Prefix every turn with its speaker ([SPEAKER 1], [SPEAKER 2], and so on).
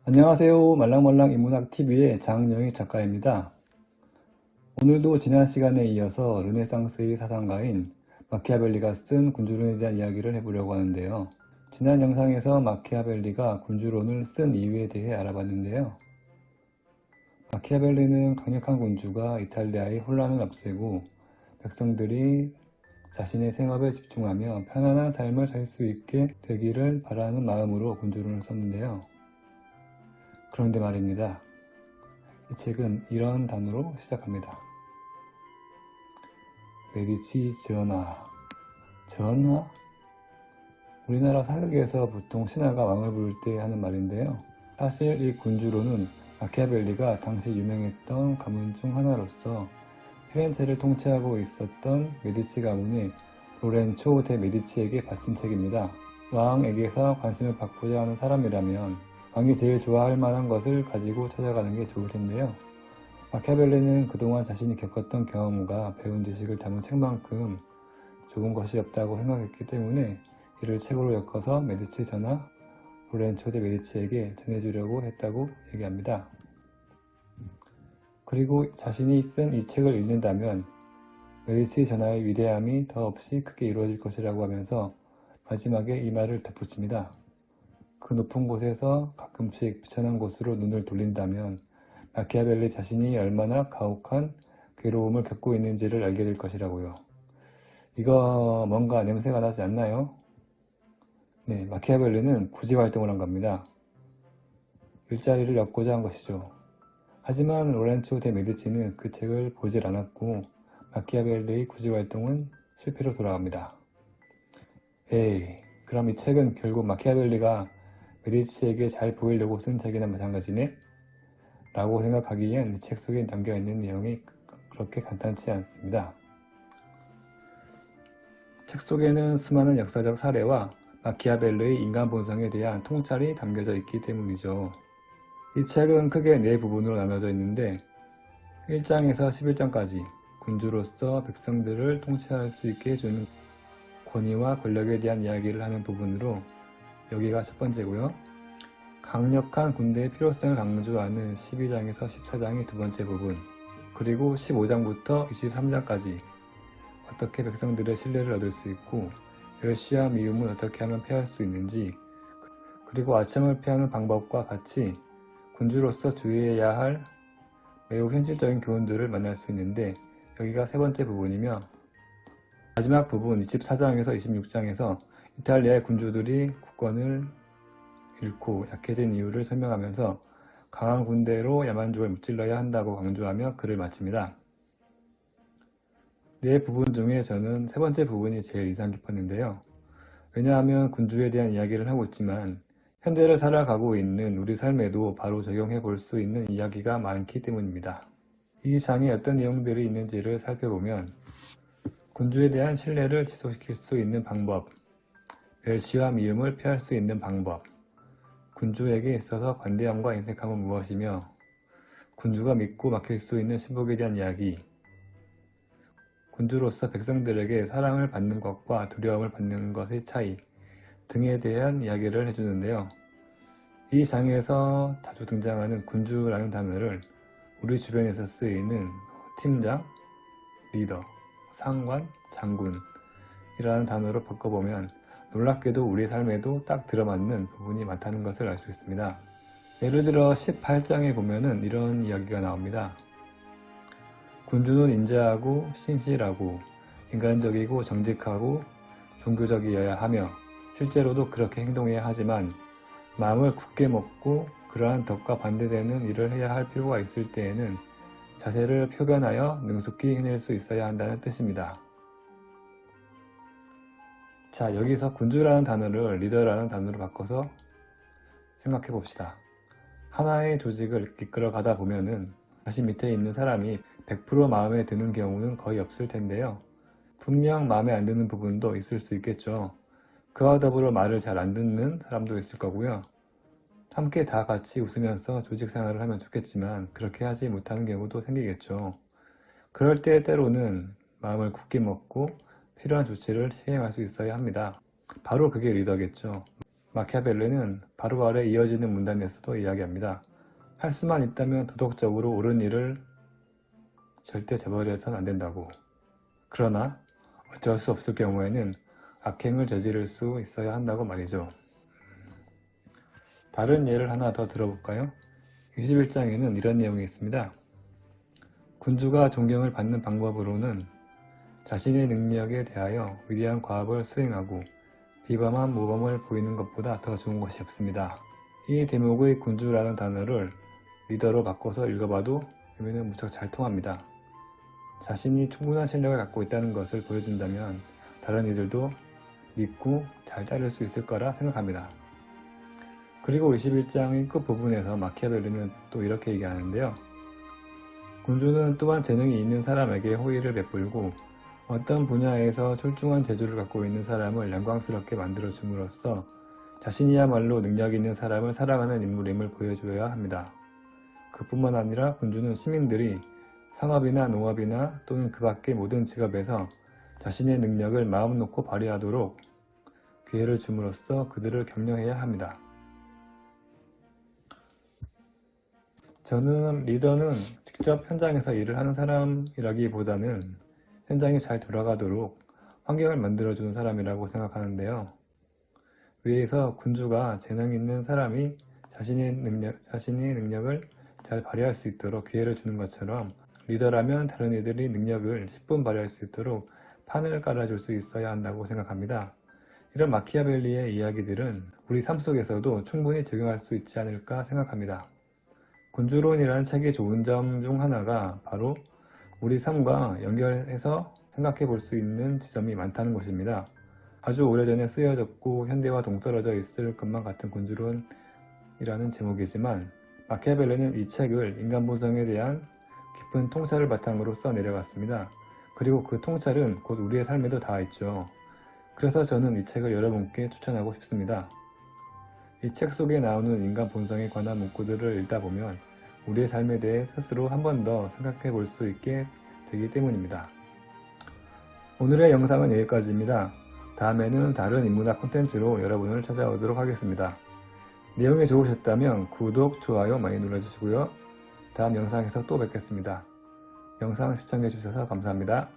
[SPEAKER 1] 안녕하세요. 말랑말랑 인문학TV의 장영익 작가입니다. 오늘도 지난 시간에 이어서 르네상스의 사상가인 마키아벨리가 쓴 군주론에 대한 이야기를 해보려고 하는데요. 지난 영상에서 마키아벨리가 군주론을 쓴 이유에 대해 알아봤는데요. 마키아벨리는 강력한 군주가 이탈리아의 혼란을 없애고 백성들이 자신의 생업에 집중하며 편안한 삶을 살 수 있게 되기를 바라는 마음으로 군주론을 썼는데요. 그런데 말입니다. 이 책은 이런 단어로 시작합니다. 메디치 전하. 전하? 우리나라 사극에서 보통 신하가 왕을 부를 때 하는 말인데요. 사실 이 군주론은 마키아벨리가 당시 유명했던 가문 중 하나로서 피렌체를 통치하고 있었던 메디치 가문의 로렌초 데 메디치에게 바친 책입니다. 왕에게서 관심을 받고자 하는 사람이라면 왕이 제일 좋아할 만한 것을 가지고 찾아가는 게 좋을 텐데요. 마키아벨리는 그동안 자신이 겪었던 경험과 배운 지식을 담은 책만큼 좋은 것이 없다고 생각했기 때문에 이를 책으로 엮어서 메디치 전하 로렌초 데 메디치에게 전해주려고 했다고 얘기합니다. 그리고 자신이 쓴 이 책을 읽는다면 메디치 전하의 위대함이 더없이 크게 이루어질 것이라고 하면서 마지막에 이 말을 덧붙입니다. 그 높은 곳에서 가끔씩 비천한 곳으로 눈을 돌린다면 마키아벨리 자신이 얼마나 가혹한 괴로움을 겪고 있는지를 알게 될 것이라고요. 이거 뭔가 냄새가 나지 않나요? 네, 마키아벨리는 구직활동을 한 겁니다. 일자리를 얻고자 한 것이죠. 하지만 로렌초 데 메디치는 그 책을 보질 않았고 마키아벨리의 구직활동은 실패로 돌아갑니다. 에이, 그럼 이 책은 결국 마키아벨리가 메디치에게 잘 보이려고 쓴 책이나 마찬가지네? 라고 생각하기엔 이 책 속에 담겨있는 내용이 그렇게 간단치 않습니다. 책 속에는 수많은 역사적 사례와 마키아벨리의 인간 본성에 대한 통찰이 담겨져 있기 때문이죠. 이 책은 크게 4부분으로 나눠져 있는데 1장에서 11장까지 군주로서 백성들을 통치할 수 있게 해주는 권위와 권력에 대한 이야기를 하는 부분으로 여기가 첫 번째고요. 강력한 군대의 필요성을 강조하는 12장에서 14장이 두 번째 부분, 그리고 15장부터 23장까지 어떻게 백성들의 신뢰를 얻을 수 있고 멸시와 미움은 어떻게 하면 피할 수 있는지, 그리고 아첨을 피하는 방법과 같이 군주로서 주의해야 할 매우 현실적인 교훈들을 만날 수 있는데 여기가 세 번째 부분이며, 마지막 부분 24장에서 26장에서 이탈리아의 군주들이 국권을 잃고 약해진 이유를 설명하면서 강한 군대로 야만족을 무찔러야 한다고 강조하며 글을 마칩니다. 네 부분 중에 저는 세 번째 부분이 제일 인상 깊었는데요. 왜냐하면 군주에 대한 이야기를 하고 있지만 현대를 살아가고 있는 우리 삶에도 바로 적용해 볼 수 있는 이야기가 많기 때문입니다. 이 장에 어떤 내용들이 있는지를 살펴보면 군주에 대한 신뢰를 지속시킬 수 있는 방법, 멸시와 미움을 피할 수 있는 방법, 군주에게 있어서 관대함과 인색함은 무엇이며 군주가 믿고 맡길 수 있는 신복에 대한 이야기, 군주로서 백성들에게 사랑을 받는 것과 두려움을 받는 것의 차이 등에 대한 이야기를 해주는데요. 이 장에서 자주 등장하는 군주라는 단어를 우리 주변에서 쓰이는 팀장, 리더, 상관, 장군이라는 단어로 바꿔보면 놀랍게도 우리 삶에도 딱 들어맞는 부분이 많다는 것을 알 수 있습니다. 예를 들어 18장에 보면은 이런 이야기가 나옵니다. 군주는 인자하고 신실하고 인간적이고 정직하고 종교적이어야 하며 실제로도 그렇게 행동해야 하지만 마음을 굳게 먹고 그러한 덕과 반대되는 일을 해야 할 필요가 있을 때에는 자세를 표변하여 능숙히 해낼 수 있어야 한다는 뜻입니다. 자, 여기서 군주라는 단어를 리더라는 단어로 바꿔서 생각해 봅시다. 하나의 조직을 이끌어 가다 보면은 자신 밑에 있는 사람이 100% 마음에 드는 경우는 거의 없을 텐데요. 분명 마음에 안 드는 부분도 있을 수 있겠죠. 그와 더불어 말을 잘 안 듣는 사람도 있을 거고요. 함께 다 같이 웃으면서 조직 생활을 하면 좋겠지만 그렇게 하지 못하는 경우도 생기겠죠. 그럴 때 때로는 마음을 굳게 먹고 필요한 조치를 시행할 수 있어야 합니다. 바로 그게 리더겠죠. 마키아벨리는 바로 아래 이어지는 문단에서도 이야기합니다. 할 수만 있다면 도덕적으로 옳은 일을 절대 저버려서는 안 된다고. 그러나 어쩔 수 없을 경우에는 악행을 저지를 수 있어야 한다고 말이죠. 다른 예를 하나 더 들어볼까요? 21장에는 이런 내용이 있습니다. 군주가 존경을 받는 방법으로는 자신의 능력에 대하여 위대한 과업을 수행하고 비범한 모범을 보이는 것보다 더 좋은 것이 없습니다. 이 대목의 군주라는 단어를 리더로 바꿔서 읽어봐도 의미는 무척 잘 통합니다. 자신이 충분한 실력을 갖고 있다는 것을 보여준다면 다른 이들도 믿고 잘 따를 수 있을 거라 생각합니다. 그리고 21장의 끝부분에서 마키아벨리는 또 이렇게 얘기하는데요. 군주는 또한 재능이 있는 사람에게 호의를 베풀고 어떤 분야에서 출중한 재주를 갖고 있는 사람을 영광스럽게 만들어 줌으로써 자신이야말로 능력 있는 사람을 사랑하는 인물임을 보여줘야 합니다. 그뿐만 아니라 군주는 시민들이 상업이나 농업이나 또는 그 밖의 모든 직업에서 자신의 능력을 마음 놓고 발휘하도록 기회를 줌으로써 그들을 격려해야 합니다. 저는 리더는 직접 현장에서 일을 하는 사람이라기보다는 현장이 잘 돌아가도록 환경을 만들어주는 사람이라고 생각하는데요. 위에서 군주가 재능 있는 사람이 자신의 능력을 잘 발휘할 수 있도록 기회를 주는 것처럼 리더라면 다른 이들이 능력을 10분 발휘할 수 있도록 판을 깔아줄 수 있어야 한다고 생각합니다. 이런 마키아벨리의 이야기들은 우리 삶 속에서도 충분히 적용할 수 있지 않을까 생각합니다. 군주론이라는 책의 좋은 점 중 하나가 바로 우리 삶과 연결해서 생각해 볼 수 있는 지점이 많다는 것입니다. 아주 오래전에 쓰여졌고 현대와 동떨어져 있을 것만 같은 군주론이라는 제목이지만 마키아벨리는 이 책을 인간 본성에 대한 깊은 통찰을 바탕으로 써 내려갔습니다. 그리고 그 통찰은 곧 우리의 삶에도 닿아 있죠. 그래서 저는 이 책을 여러분께 추천하고 싶습니다. 이 책 속에 나오는 인간 본성에 관한 문구들을 읽다 보면 우리의 삶에 대해 스스로 한 번 더 생각해 볼 수 있게 되기 때문입니다. 오늘의 영상은 여기까지입니다. 다음에는 다른 인문학 콘텐츠로 여러분을 찾아오도록 하겠습니다. 내용이 좋으셨다면 구독, 좋아요 많이 눌러주시고요. 다음 영상에서 또 뵙겠습니다. 영상 시청해주셔서 감사합니다.